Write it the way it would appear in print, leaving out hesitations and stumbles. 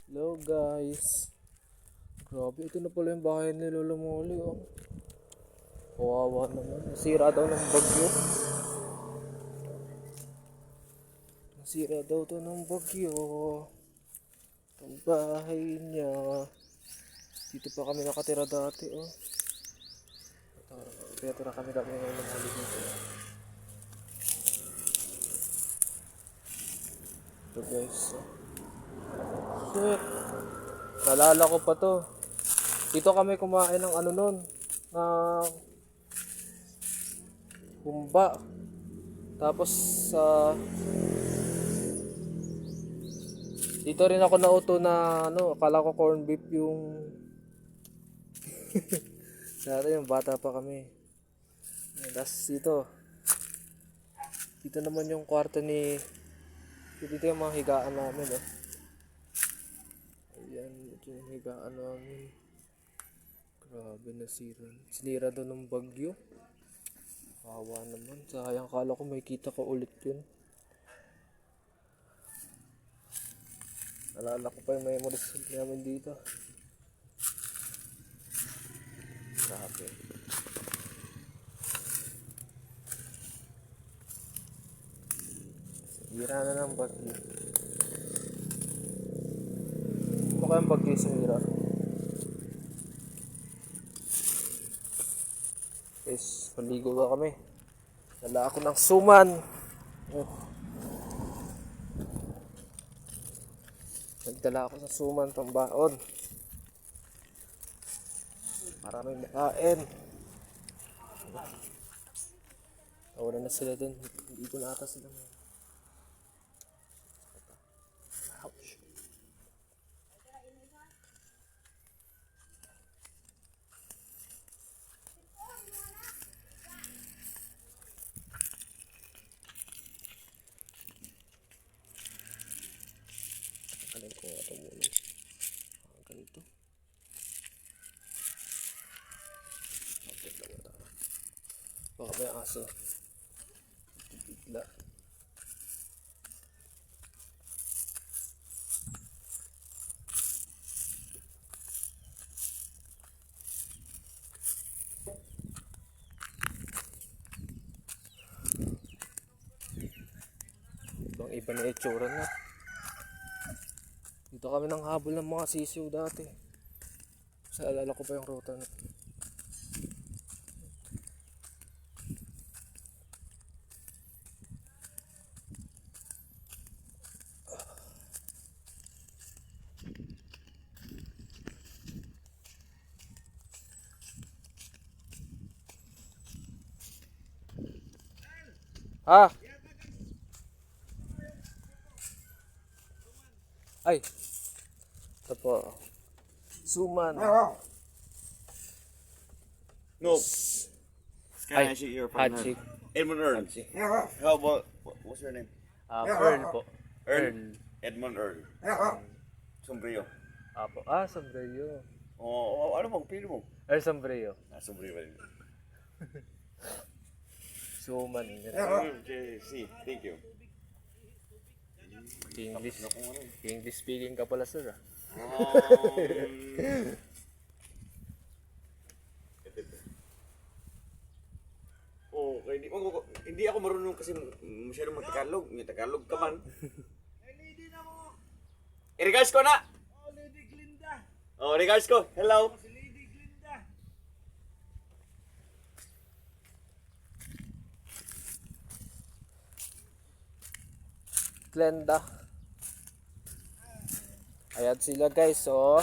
Hello guys. Grabe, ito na pala yung bahay ni Lolo Molly, oh. Kawawa naman. Nasira daw ng bagyo. Nasira daw to ng bagyo. Ang bahay niya. Dito pa kami nakatira dati, oh. Tira kami dati ng Lolo Molly dito. Ito guys, oh. Shit. Nalala ko pa to. Dito kami kumain ng ano nun. Humba. Tapos dito rin ako nauto na ano, akala ko corn beef yung dati yung bata pa kami. Tapos dito naman yung kwarto dito yung mga higaan namin, oh. Ayan, ito yung higaan namin. Grabe, sinira doon ng bagyo. Kawawa naman. Sayang, kala ko may kita ko ulit yun. Nalala ko pa yung memories namin dito. Grabe. Sinira na ng bagyo. Ano kayang bagyo sinira? Guys, maligo ba kami? Dala ako ng suman. Nagdala ako ng suman pambaon. Para may makain. Nawala na sila dun. Hindi ko na ata sila. Ouch. Alin ko nga ito muna. Ganito. Okay lang ito. Baka may aso. Bigla. Ibang iba na itsura na. Dito kami nang habol ng mga sisiw dati. Kasi alala ko pa yung ruta na. Ha? Ay. Ito po. Suman. No. Can I see your partner? Handshake. Edmund Earl. How about, what's your name? Pearl po. Earl. Edmund Earl. Sombrio. Apo. Sombrero. Ano bang pili mo? Sombrero. Sombrio ba rin? Suman. Okay, see. Thank you. English speaking ka pala, sir. Okay, hindi ako marunong kasi masyadong mag-Tagalog. May Tagalog ka man. I-regards ko na! Lady Glinda. Regards ko. Hello. Si Lady Glinda. Glenda. Ayan sila guys, oh.